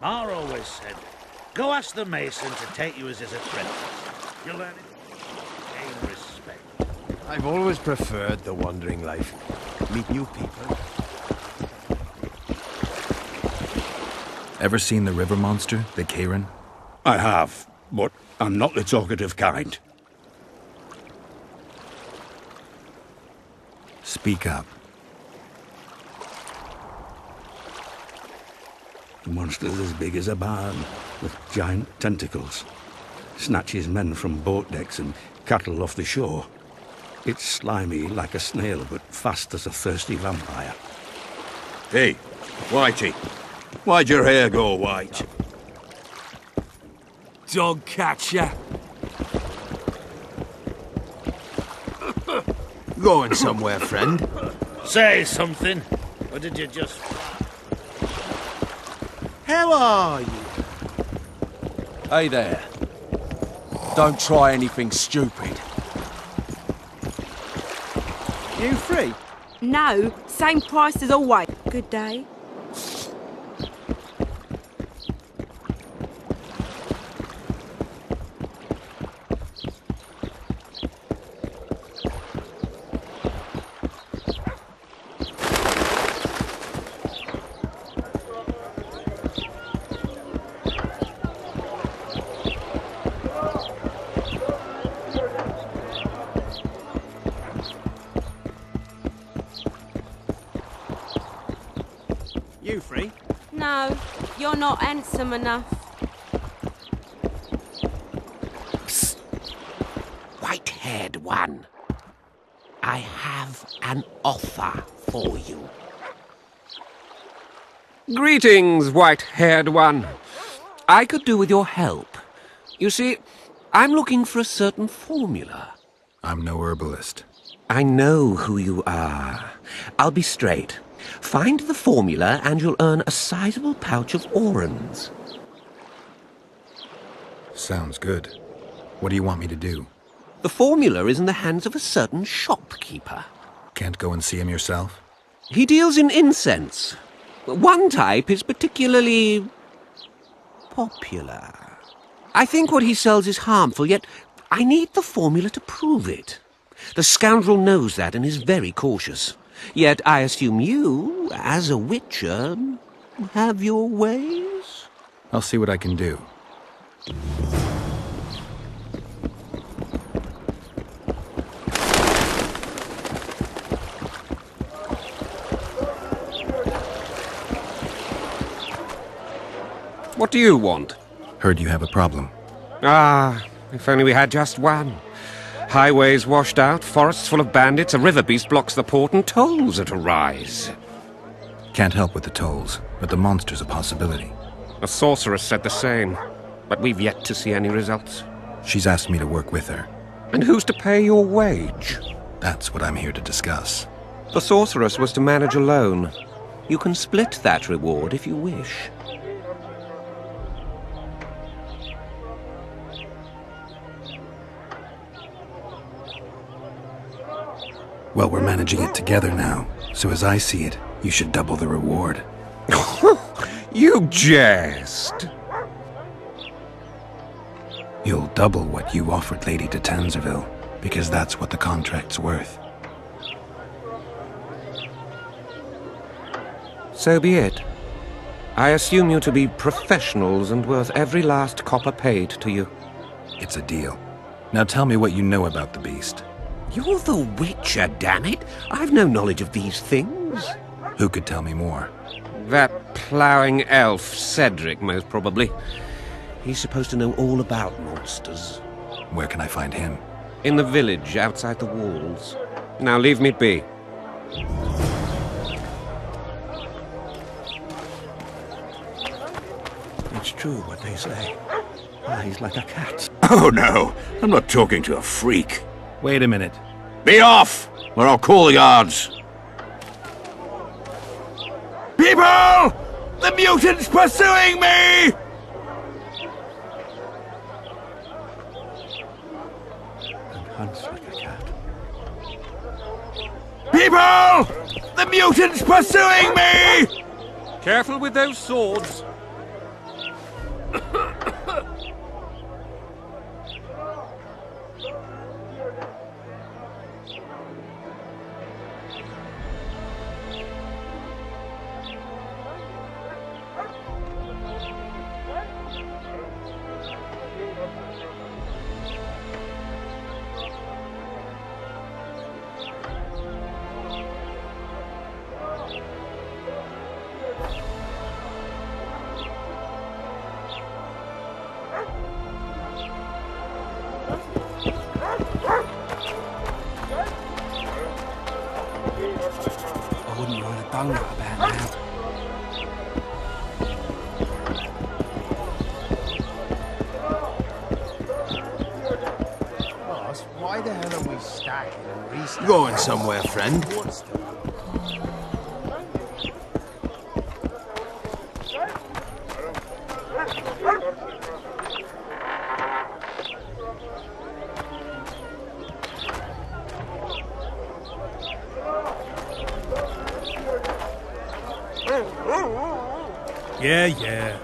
Ma always said, go ask the mason to take you as his apprentice. You'll learn it. Gain respect. I've always preferred the wandering life. Meet new people. Ever seen the river monster, the Karen? I have, but I'm not the talkative kind. Speak up. The monster's as big as a barn, with giant tentacles. Snatches men from boat decks and cattle off the shore. It's slimy like a snail, but fast as a thirsty vampire. Hey, Whitey, why'd your hair go white? Dog catcher. Going somewhere, friend? Say something. Or did you just... How are you? Hey there. Don't try anything stupid. You free? No, same price as always. Good day. You free? No, you're not handsome enough. Psst. White-haired one. I have an offer for you. Greetings, white-haired one. I could do with your help. You see, I'm looking for a certain formula. I'm no herbalist. I know who you are. I'll be straight. Find the formula and you'll earn a sizable pouch of orans. Sounds good. What do you want me to do? The formula is in the hands of a certain shopkeeper. Can't go and see him yourself? He deals in incense. One type is particularly popular. I think what he sells is harmful, yet I need the formula to prove it. The scoundrel knows that and is very cautious. Yet I assume you, as a witcher, have your ways? I'll see what I can do. What do you want? Heard you have a problem. Ah, if only we had just one. Highways washed out, forests full of bandits, a river beast blocks the port, and tolls at a rise. Can't help with the tolls, but the monster's a possibility. A sorceress said the same, but we've yet to see any results. She's asked me to work with her. And who's to pay your wage? That's what I'm here to discuss. The sorceress was to manage alone. You can split that reward if you wish. Well, we're managing it together now, so as I see it, you should double the reward. You jest! You'll double what you offered Lady de Tanzerville, because that's what the contract's worth. So be it. I assume you to be professionals and worth every last copper paid to you. It's a deal. Now tell me what you know about the beast. You're the Witcher, damn it! I've no knowledge of these things. Who could tell me more? That ploughing elf, Cedric, most probably. He's supposed to know all about monsters. Where can I find him? In the village, outside the walls. Now leave me be. It's true what they say. Eyes like a cat's. Oh no, I'm not talking to a freak. Wait a minute. Be off, or I'll call the guards. People! The mutant's pursuing me! And hunts like a cat. People! The mutant's pursuing me! Careful with those swords. done that about now. Boss, why the hell are we stacking and restacking? Going somewhere, friend. What's the... Yeah.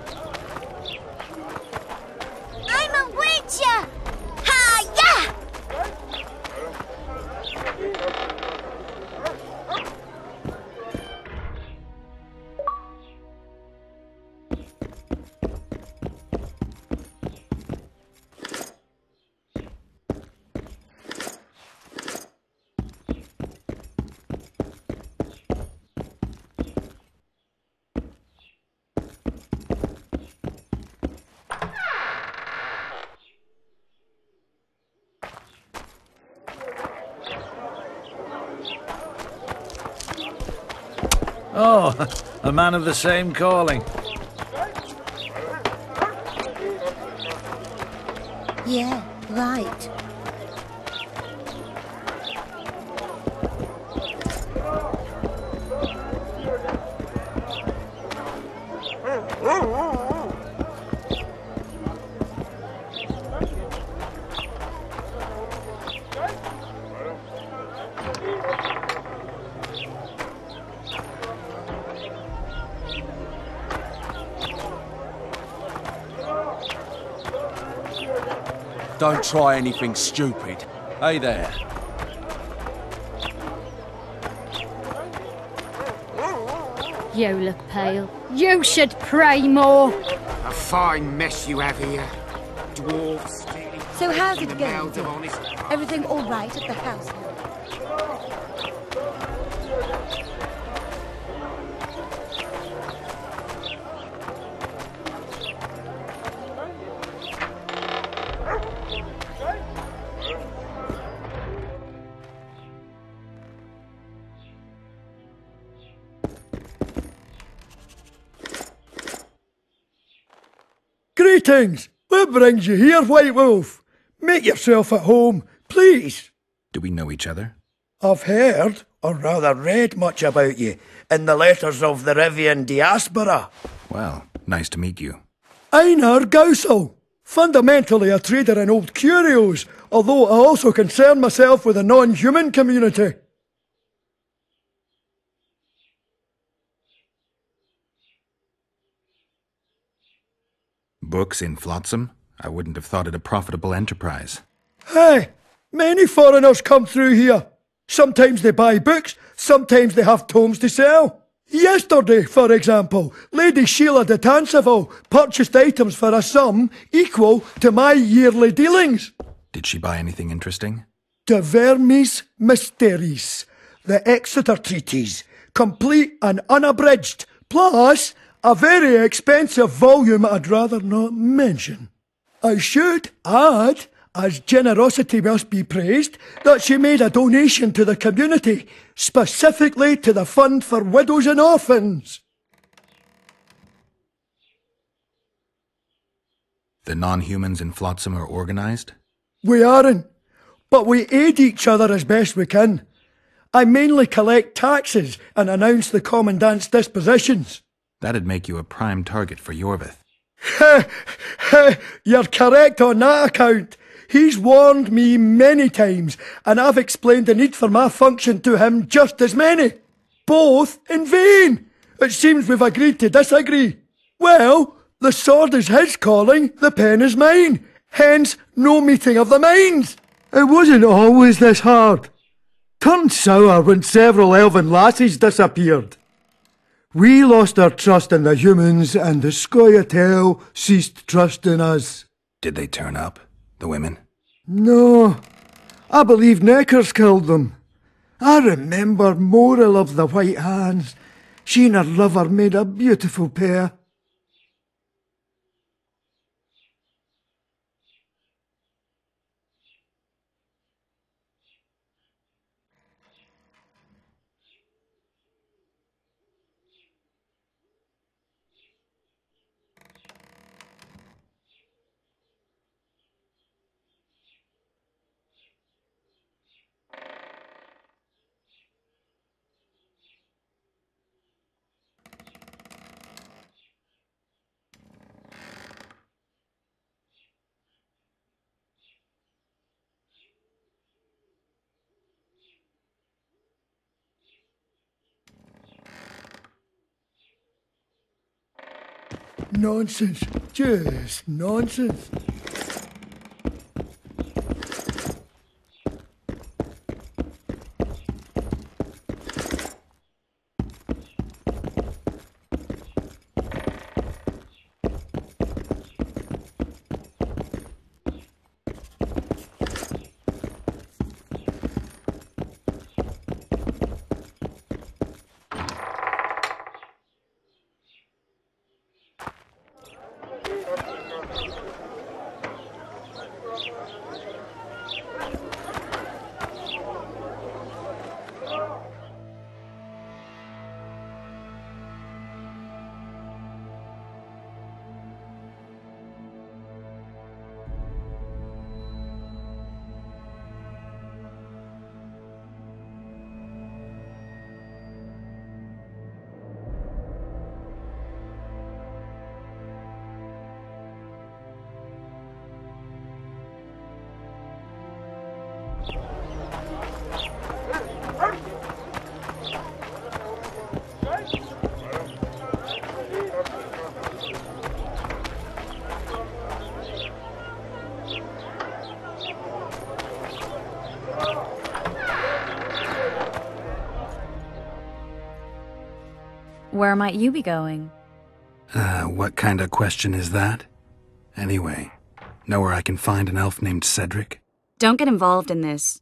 I'm a witcher! Ha-ya! Oh, a man of the same calling. Yeah, right. Don't try anything stupid. Hey there. You look pale. You should pray more. A fine mess you have here. Dwarves stealing... So how's it the going, mouths of dear? honest... Everything all right at the house? Greetings! What brings you here, White Wolf? Make yourself at home, please. Do we know each other? I've heard, or rather read much about you, in the letters of the Rivian diaspora. Well, nice to meet you. Einar Gausel, fundamentally a trader in old curios, although I also concern myself with the non-human community. Books in Flotsam? I wouldn't have thought it a profitable enterprise. Hey, many foreigners come through here. Sometimes they buy books, sometimes they have tomes to sell. Yesterday, for example, Lady Sheila de Tanseville purchased items for a sum equal to my yearly dealings. Did she buy anything interesting? De Vermis Mysteries, the Exeter Treatise, complete and unabridged, plus a very expensive volume I'd rather not mention. I should add, as generosity must be praised, that she made a donation to the community, specifically to the Fund for Widows and Orphans. The non-humans in Flotsam are organized? We aren't, but we aid each other as best we can. I mainly collect taxes and announce the Commandant's dispositions. That'd make you a prime target for Yorvith. You're correct on that account. He's warned me many times, and I've explained the need for my function to him just as many. Both in vain. It seems we've agreed to disagree. Well, the sword is his calling, the pen is mine. Hence, no meeting of the minds. It wasn't always this hard. Turned sour when several elven lassies disappeared. We lost our trust in the humans, and the Scoia'tael ceased trust in us. Did they turn up, the women? No, I believe Neckers killed them. I remember Morrill of the White Hands. She and her lover made a beautiful pair. Nonsense. Just nonsense. Where might you be going? What kind of question is that? Anyway, know where I can find an elf named Cedric? Don't get involved in this.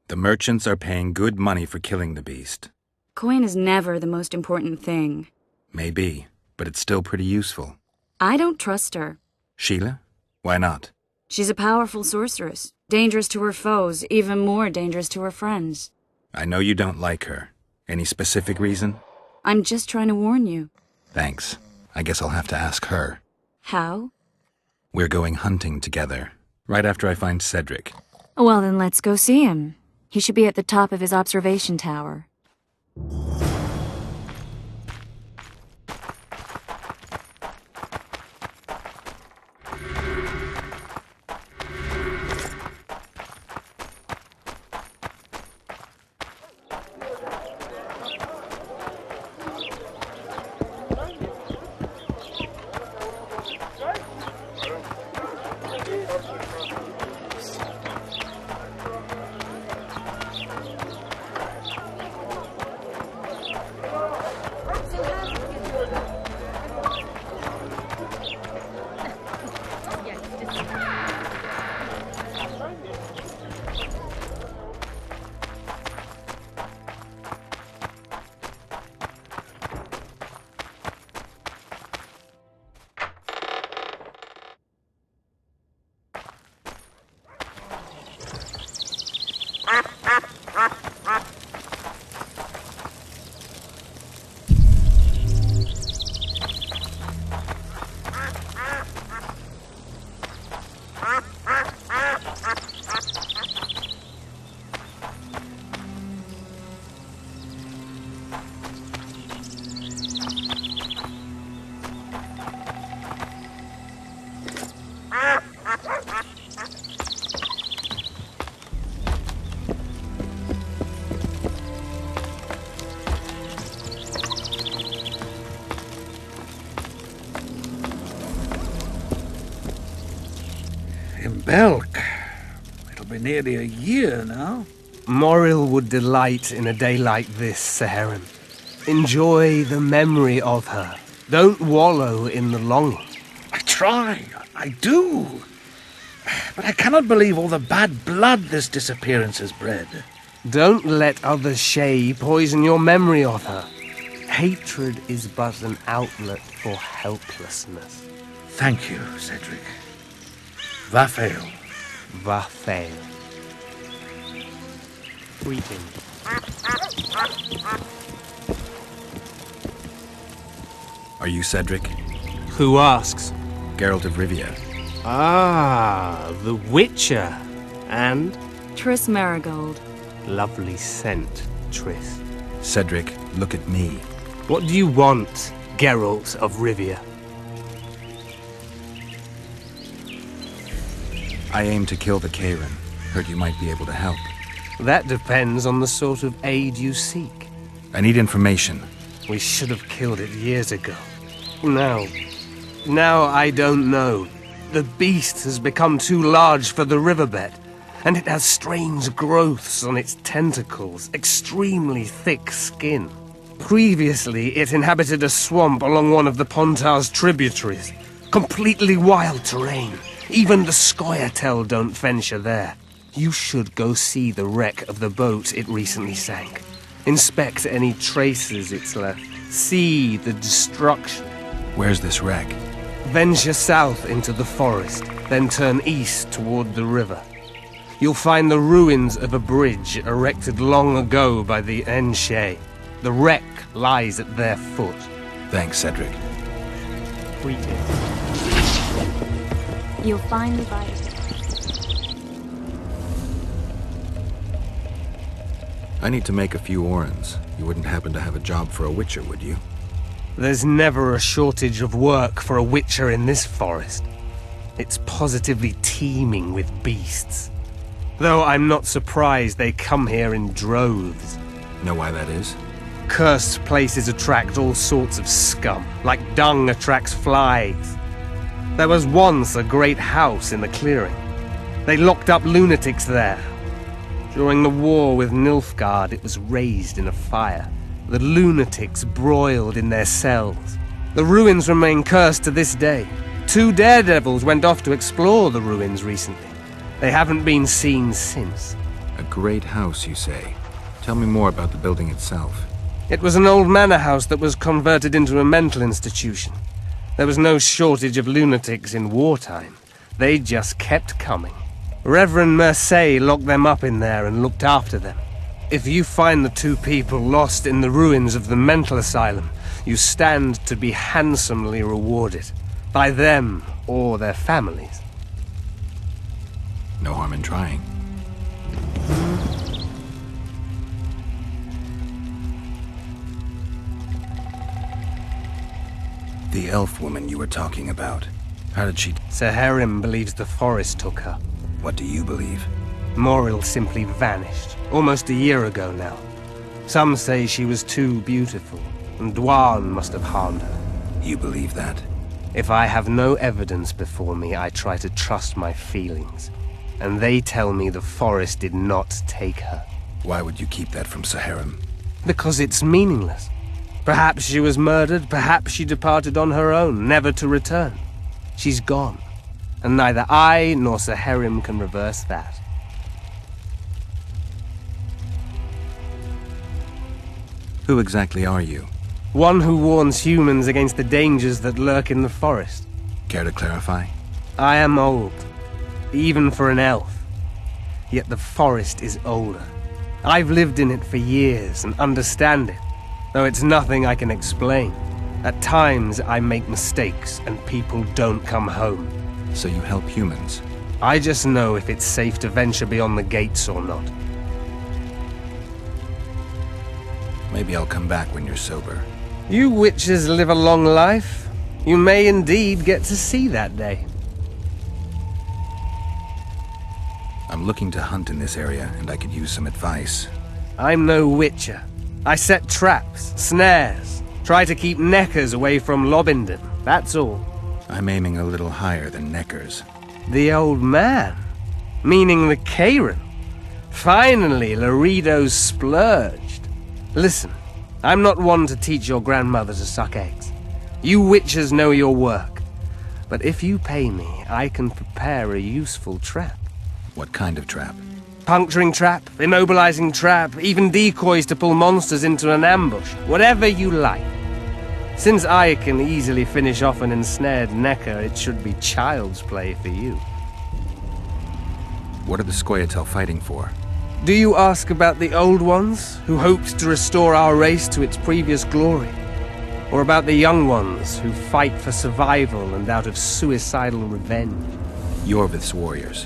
The merchants are paying good money for killing the beast. Coin is never the most important thing. Maybe, but it's still pretty useful. I don't trust her. Sheila? Why not? She's a powerful sorceress. Dangerous to her foes, even more dangerous to her friends. I know you don't like her. Any specific reason? I'm just trying to warn you. Thanks. I guess I'll have to ask her. How? We're going hunting together, right after I find Cedric. Well, then let's go see him. He should be at the top of his observation tower. In Belk. It'll be nearly a year now. Moril would delight in a day like this, Saharan. Enjoy the memory of her. Don't wallow in the longing. I try. I do. But I cannot believe all the bad blood this disappearance has bred. Don't let others' shade poison your memory of her. Hatred is but an outlet for helplessness. Thank you, Cedric. Vafael. Vafael. Greeting. Are you Cedric? Who asks? Geralt of Rivia. Ah, the Witcher. And? Triss Marigold. Lovely scent, Triss. Cedric, look at me. What do you want, Geralt of Rivia? I aim to kill the Karen. Heard you might be able to help. That depends on the sort of aid you seek. I need information. We should have killed it years ago. Now I don't know. The beast has become too large for the riverbed, and it has strange growths on its tentacles, extremely thick skin. Previously, it inhabited a swamp along one of the Pontar's tributaries. Completely wild terrain. Even the Scoia'tael don't venture there. You should go see the wreck of the boat it recently sank. Inspect any traces it's left. See the destruction. Where's this wreck? Venture south into the forest, then turn east toward the river. You'll find the ruins of a bridge erected long ago by the Enshe. The wreck lies at their foot. Thanks, Cedric. You'll find the body. I need to make a few orens. You wouldn't happen to have a job for a witcher, would you? There's never a shortage of work for a witcher in this forest. It's positively teeming with beasts. Though I'm not surprised they come here in droves. Know why that is? Cursed places attract all sorts of scum, like dung attracts flies. There was once a great house in the clearing. They locked up lunatics there. During the war with Nilfgaard, it was raised in a fire. The lunatics broiled in their cells. The ruins remain cursed to this day. 2 daredevils went off to explore the ruins recently. They haven't been seen since. A great house, you say? Tell me more about the building itself. It was an old manor house that was converted into a mental institution. There was no shortage of lunatics in wartime. They just kept coming. Reverend Mercey locked them up in there and looked after them. If you find the 2 people lost in the ruins of the mental asylum, you stand to be handsomely rewarded. By them or their families. No harm in trying. The elf woman you were talking about. How did she... Saharim believes the forest took her. What do you believe? Moril simply vanished, almost a year ago now. Some say she was too beautiful, and Dwan must have harmed her. You believe that? If I have no evidence before me, I try to trust my feelings. And they tell me the forest did not take her. Why would you keep that from Saharim? Because it's meaningless. Perhaps she was murdered, perhaps she departed on her own, never to return. She's gone, and neither I nor Saharim can reverse that. Who exactly are you? One who warns humans against the dangers that lurk in the forest. Care to clarify? I am old, even for an elf. Yet the forest is older. I've lived in it for years and understand it, though it's nothing I can explain. At times I make mistakes and people don't come home. So you help humans? I just know if it's safe to venture beyond the gates or not. Maybe I'll come back when you're sober. You witches live a long life. You may indeed get to see that day. I'm looking to hunt in this area, and I could use some advice. I'm no witcher. I set traps, snares, try to keep neckers away from Lobindon, that's all. I'm aiming a little higher than neckers. The old man? Meaning the Karen? Finally, Laredo's splurged. Listen, I'm not one to teach your grandmother to suck eggs. You witchers know your work. But if you pay me, I can prepare a useful trap. What kind of trap? Puncturing trap, immobilizing trap, even decoys to pull monsters into an ambush. Whatever you like. Since I can easily finish off an ensnared necker, it should be child's play for you. What are the Scoia'tael fighting for? Do you ask about the old ones, who hoped to restore our race to its previous glory? Or about the young ones, who fight for survival and out of suicidal revenge? Yorvith's warriors.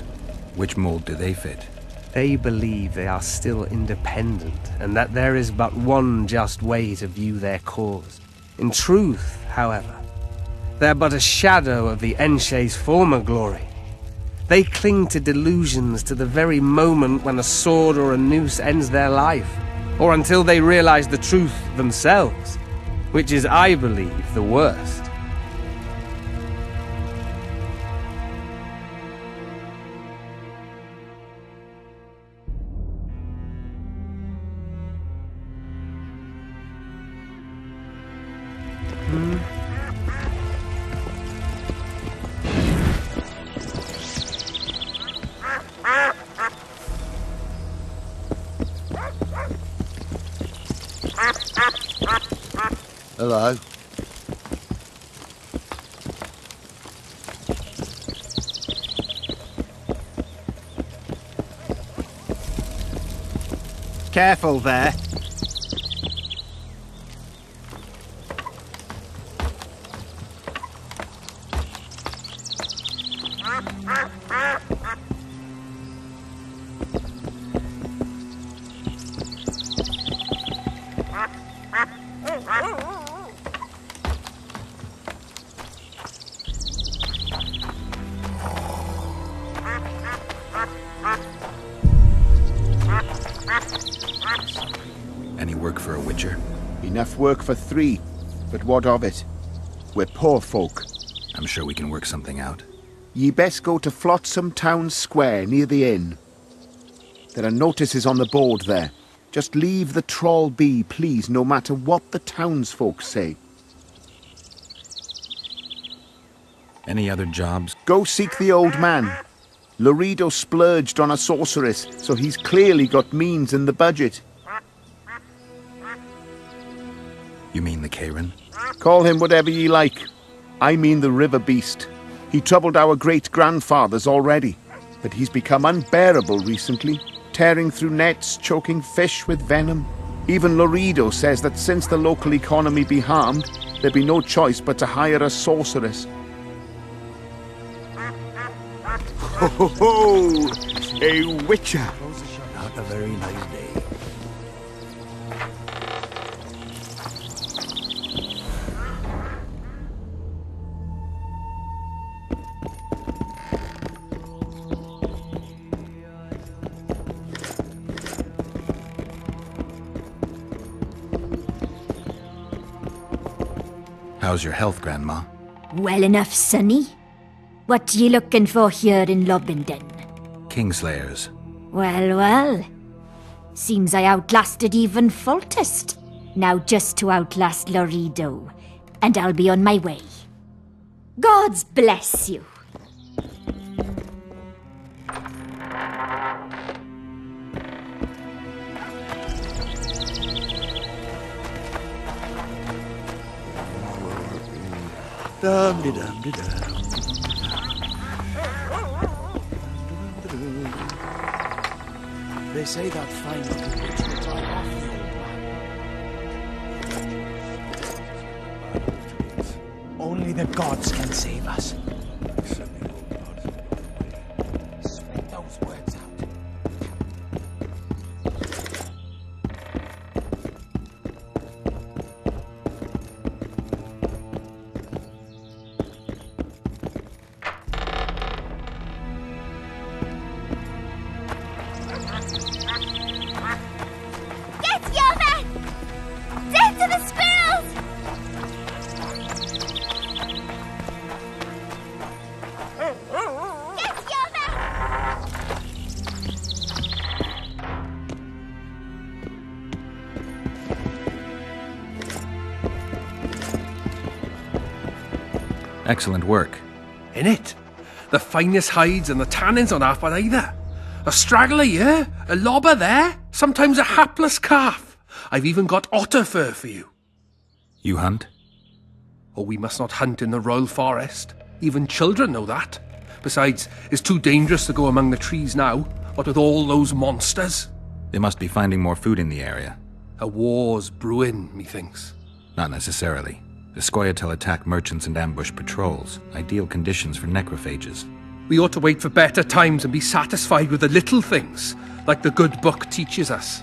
Which mold do they fit? They believe they are still independent, and that there is but one just way to view their cause. In truth, however, they're but a shadow of the Enshe's former glory. They cling to delusions to the very moment when a sword or a noose ends their life. or until they realize the truth themselves, which is, I believe, the worst. Hello. Careful there. Any work for a witcher? Enough work for 3, but what of it? We're poor folk. I'm sure we can work something out. Ye best go to Flotsam Town Square near the inn. There are notices on the board there. Just leave the trawl be, please, no matter what the townsfolk say. Any other jobs? Go seek the old man. Loredo splurged on a sorceress, so he's clearly got means in the budget. You mean the Karen? Call him whatever ye like. I mean the river beast. He troubled our great-grandfathers already, but he's become unbearable recently, tearing through nets, choking fish with venom. Even Loredo says that since the local economy be harmed, there'd be no choice but to hire a sorceress. Ho ho ho! A witcher! Not a very nice day. How's your health, Grandma? Well enough, sonny. What ye looking for here in Lobenden? Kingslayers. Well, well. Seems I outlasted even Foltest. Now just to outlast Loredo. And I'll be on my way. Gods bless you. Dum-de-dum-de-dum. They say that fine looking witch will drive off the old one. Only the gods can save us. Spit those words out. Get Yovan! Dead to the squirrels! Get Yovan! Excellent work. In it, the finest hides and the tannins on half by either. A straggler here, a lobber there, sometimes a hapless calf. I've even got otter fur for you. You hunt? Oh, we must not hunt in the royal forest. Even children know that. Besides, it's too dangerous to go among the trees now, what with all those monsters. They must be finding more food in the area. A war's brewing, methinks. Not necessarily. The Scoia'tael attack merchants and ambush patrols. Ideal conditions for necrophages. We ought to wait for better times and be satisfied with the little things, like the good book teaches us.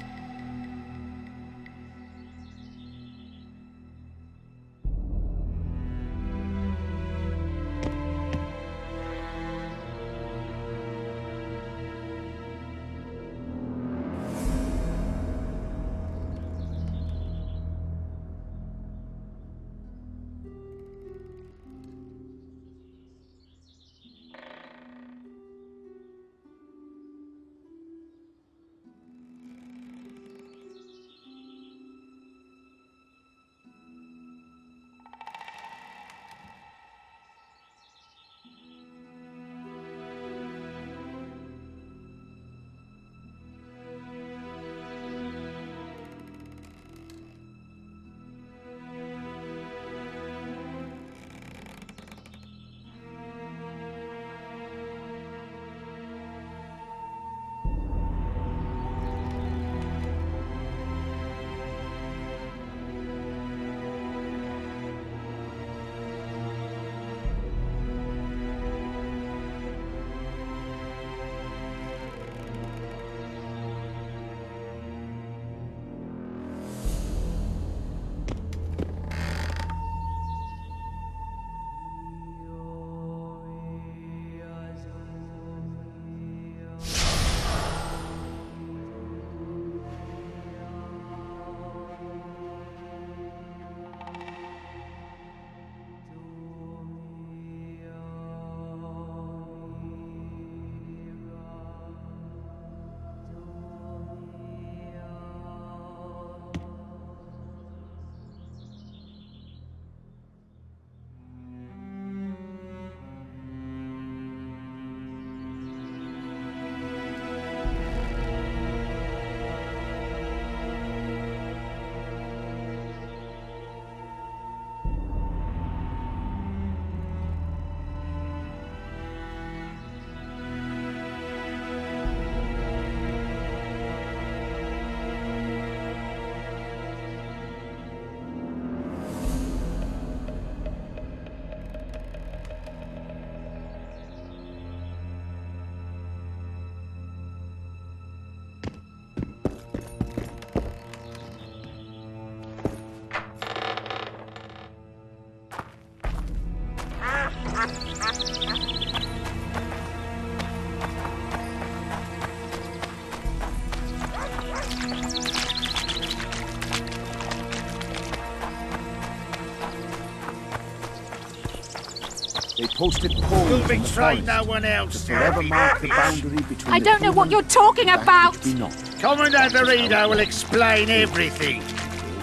They posted poles You'll in the betray forest no one else. to forever mark the boundary between I the don't know what human you're talking and that about. which be not. Commandant Dorito will explain everything.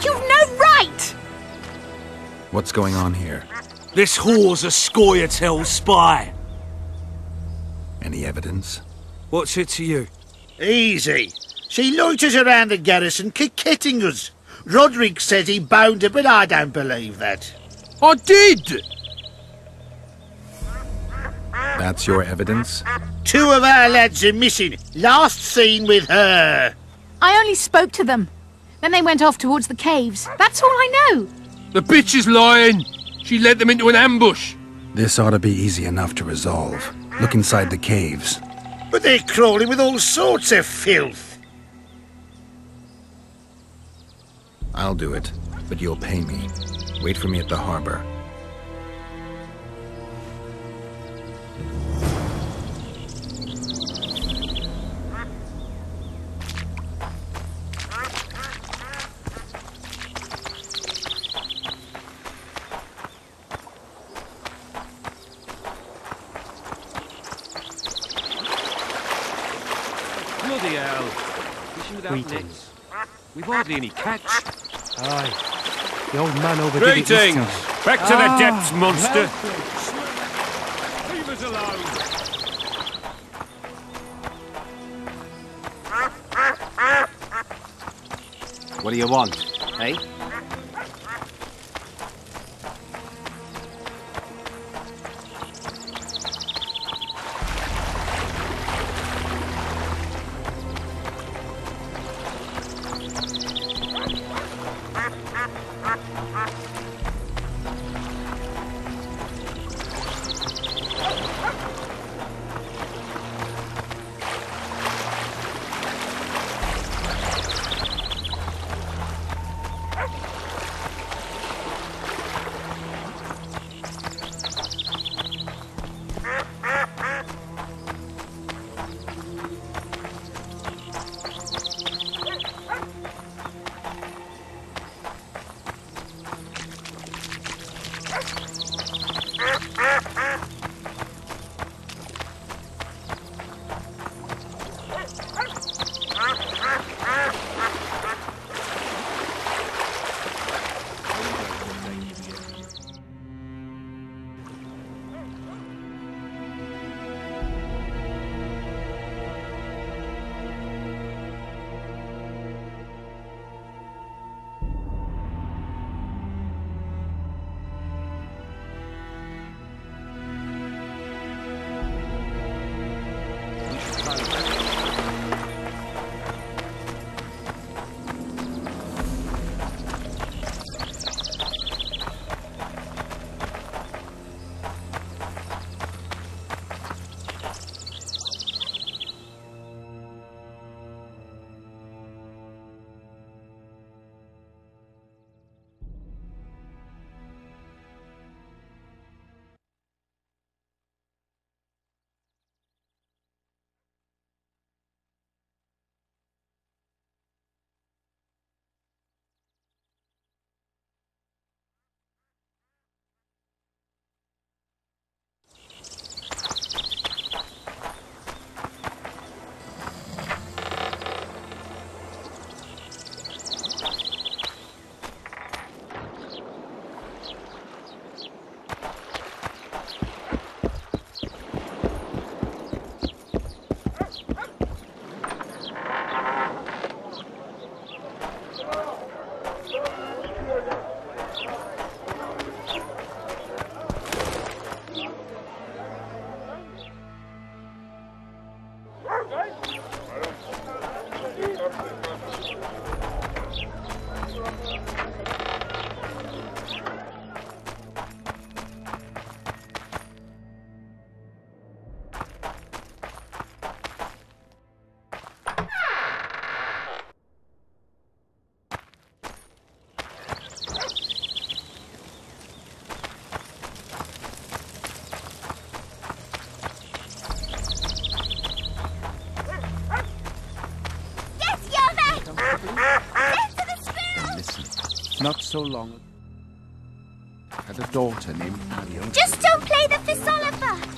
You've no right! What's going on here? This whore's a Scoia'tael spy. Any evidence? What's it to you? Easy. She loiters around the garrison kick-kitting us. Roderick says he bound her, but I don't believe that. I did! That's your evidence? 2 of our lads are missing. Last seen with her. I only spoke to them. Then they went off towards the caves. That's all I know. The bitch is lying. She led them into an ambush. This ought to be easy enough to resolve. Look inside the caves. But they're crawling with all sorts of filth. I'll do it, but you'll pay me. Wait for me at the harbor. Bloody hell. Fishing without nets. We've hardly any catch. Aye. The old man overdid it this Greetings! time. Back to the depths, monster! Leave us alone! What do you want, eh? Not so long. had a daughter named Ariel. Just don't play the Fisolifer!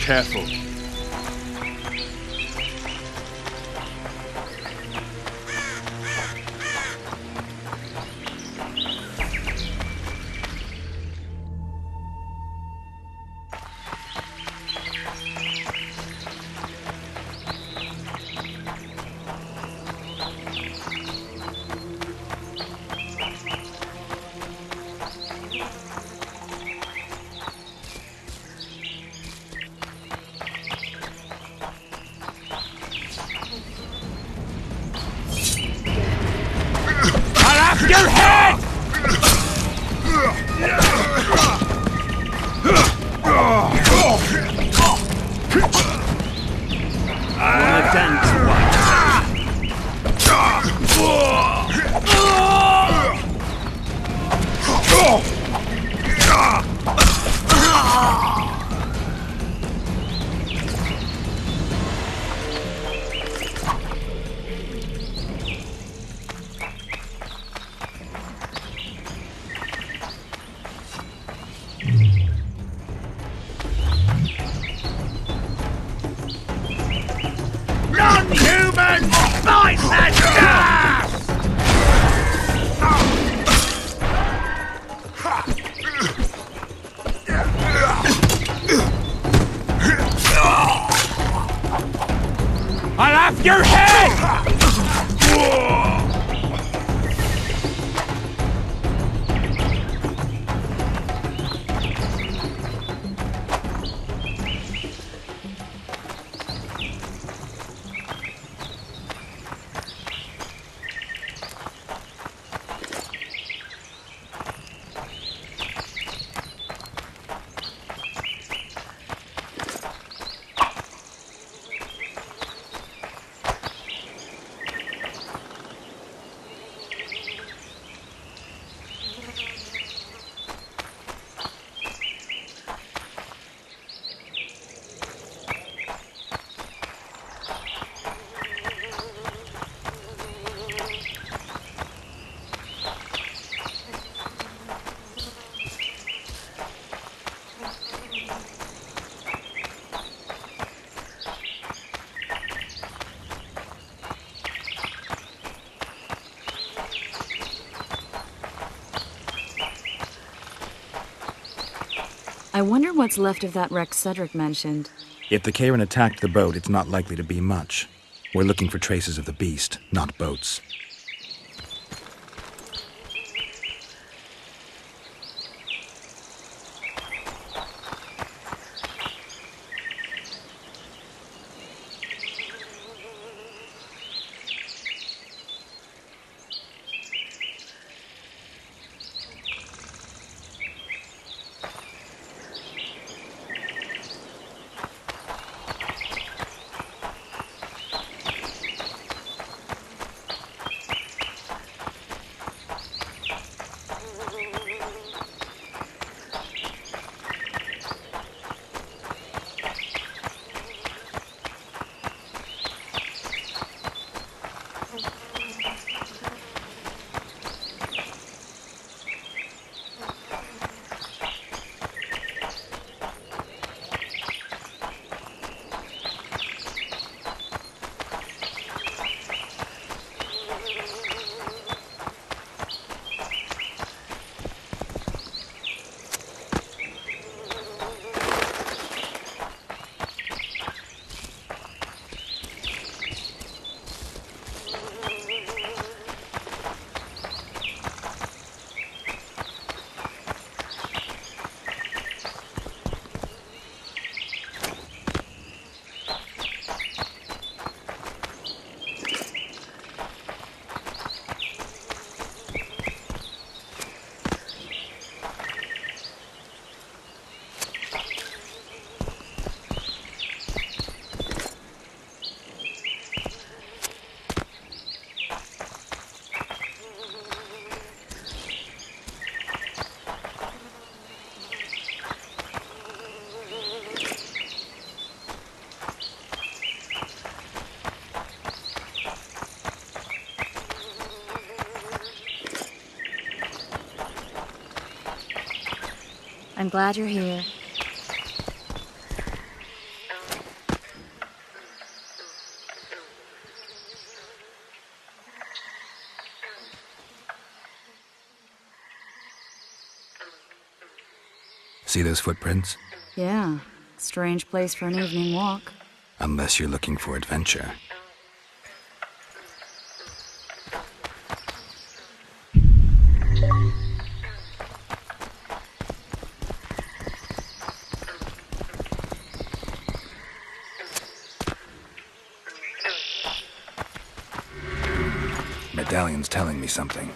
Careful. Your head! Wanna dance, Non-human! Fight that gas! I'll have your head! I wonder what's left of that wreck Cedric mentioned. If the Karen attacked the boat, it's not likely to be much. We're looking for traces of the beast, not boats. glad you're here. See those footprints? Yeah, strange place for an evening walk. Unless you're looking for adventure. Medallion's telling me something.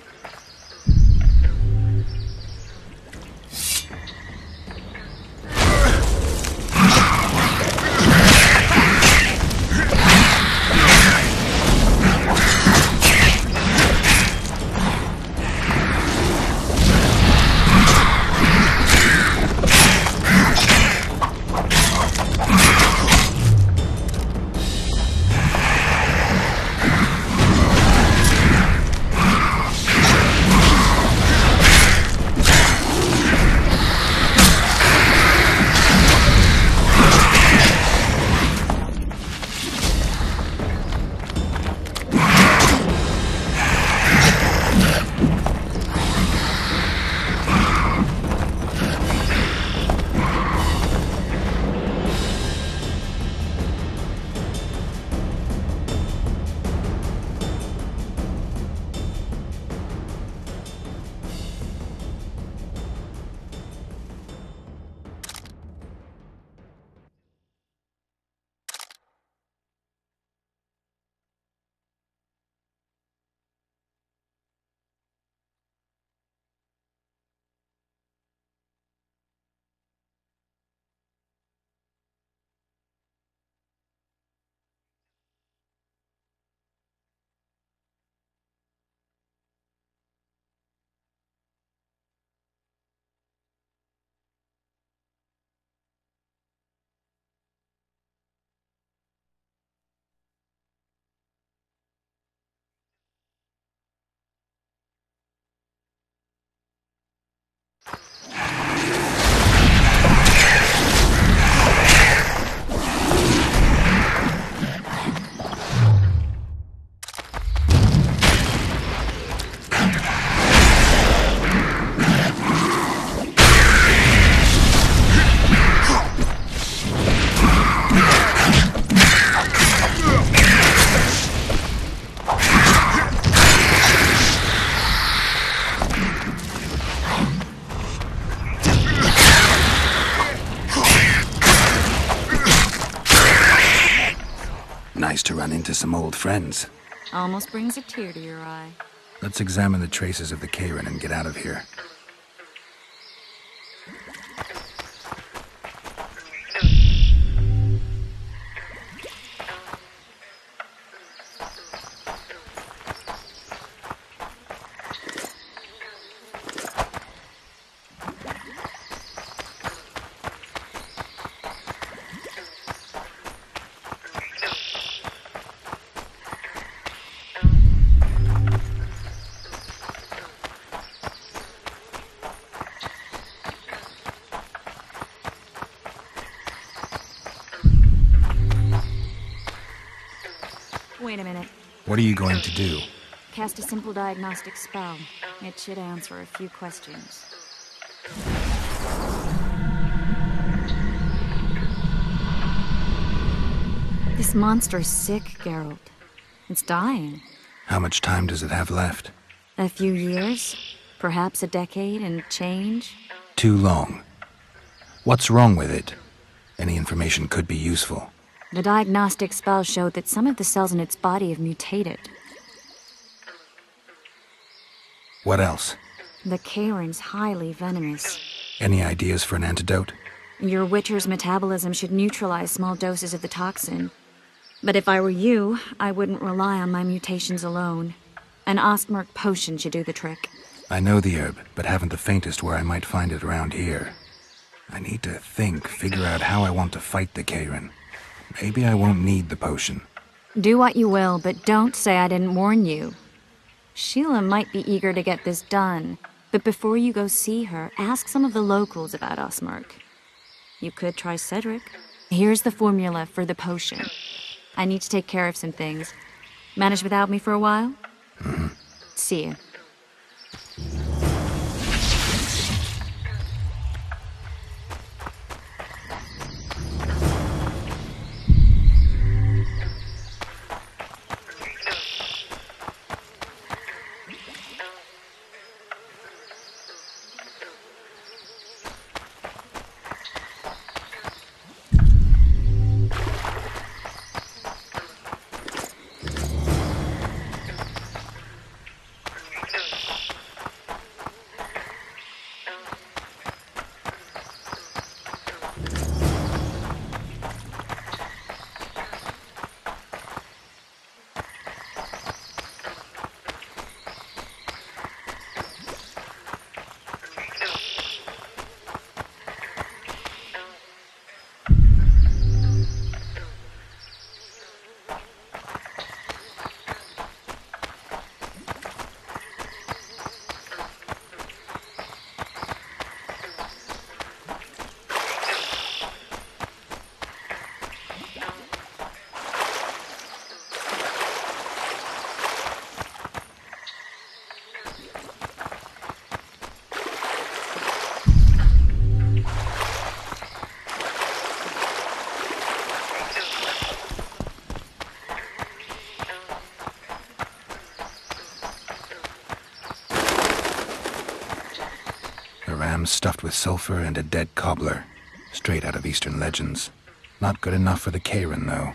Nice to run into some old friends. Almost brings a tear to your eye. Let's examine the traces of the Kayran and get out of here. Wait a minute. What are you going to do? Cast a simple diagnostic spell. It should answer a few questions. This monster's sick, Geralt. It's dying. How much time does it have left? A few years? Perhaps a decade and change? Too long. What's wrong with it? Any information could be useful. The diagnostic spell showed that some of the cells in its body have mutated. What else? The Kayran's highly venomous. Any ideas for an antidote? Your Witcher's metabolism should neutralize small doses of the toxin. But if I were you, I wouldn't rely on my mutations alone. An Ostmark potion should do the trick. I know the herb, but haven't the faintest where I might find it around here. I need to figure out how I want to fight the Kayran. Maybe I won't need the potion. Do what you will, but don't say I didn't warn you. Sheila might be eager to get this done, But before you go see her, ask some of the locals about Osmerk. You could try Cedric. Here's the formula for the potion. I need to take care of some things. Manage without me for a while? See you. Stuffed with sulfur and a dead cobbler. Straight out of Eastern legends. Not good enough for the Kayran, though.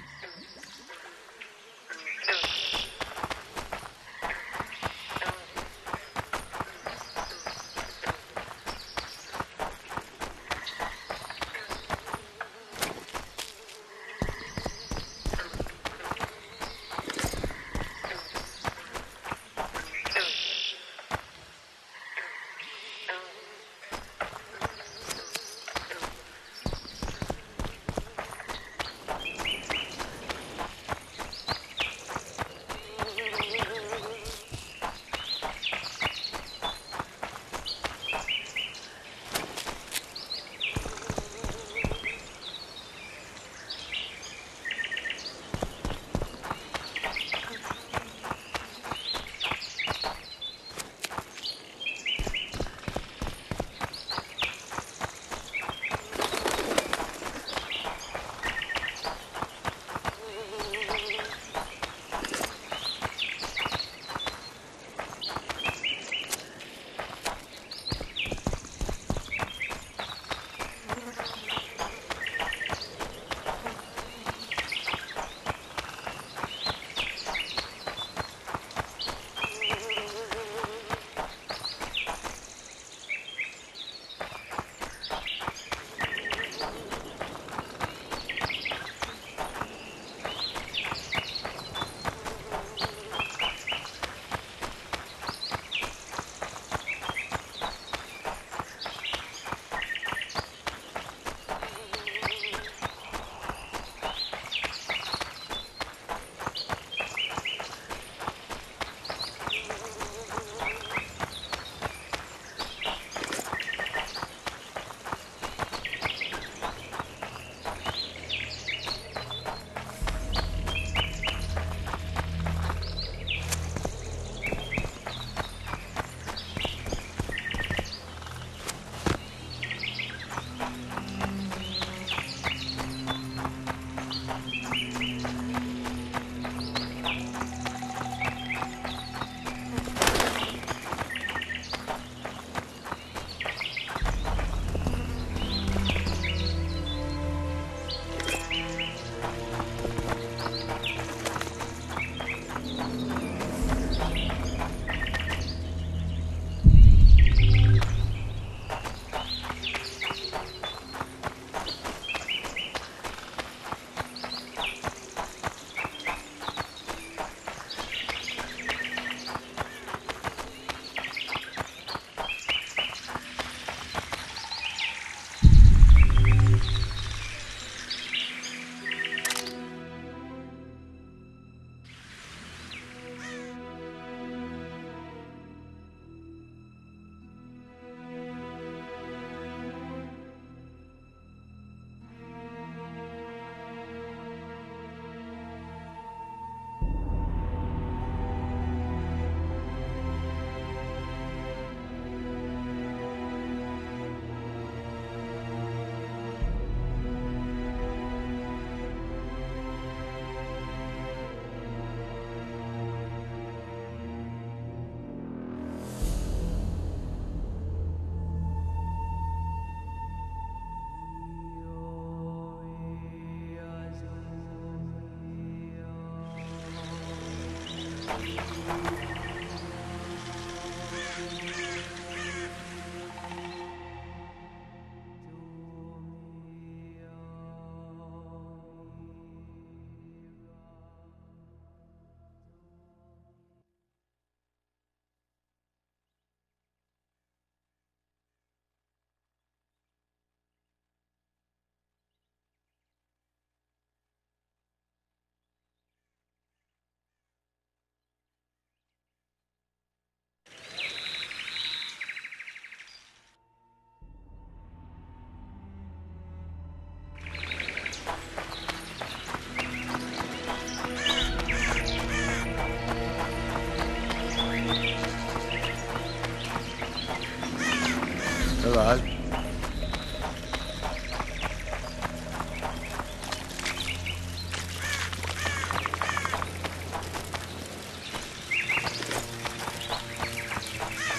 Hello.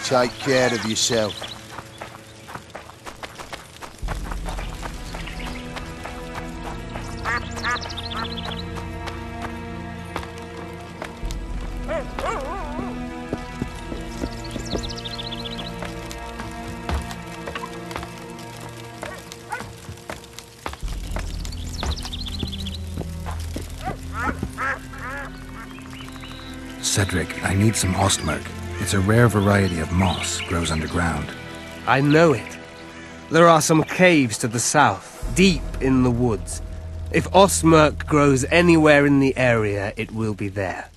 Take care of yourself. Cedric, I need some ostmurk. It's a rare variety of moss, grows underground. I know it. There are some caves to the south, deep in the woods. If ostmurk grows anywhere in the area, it will be there.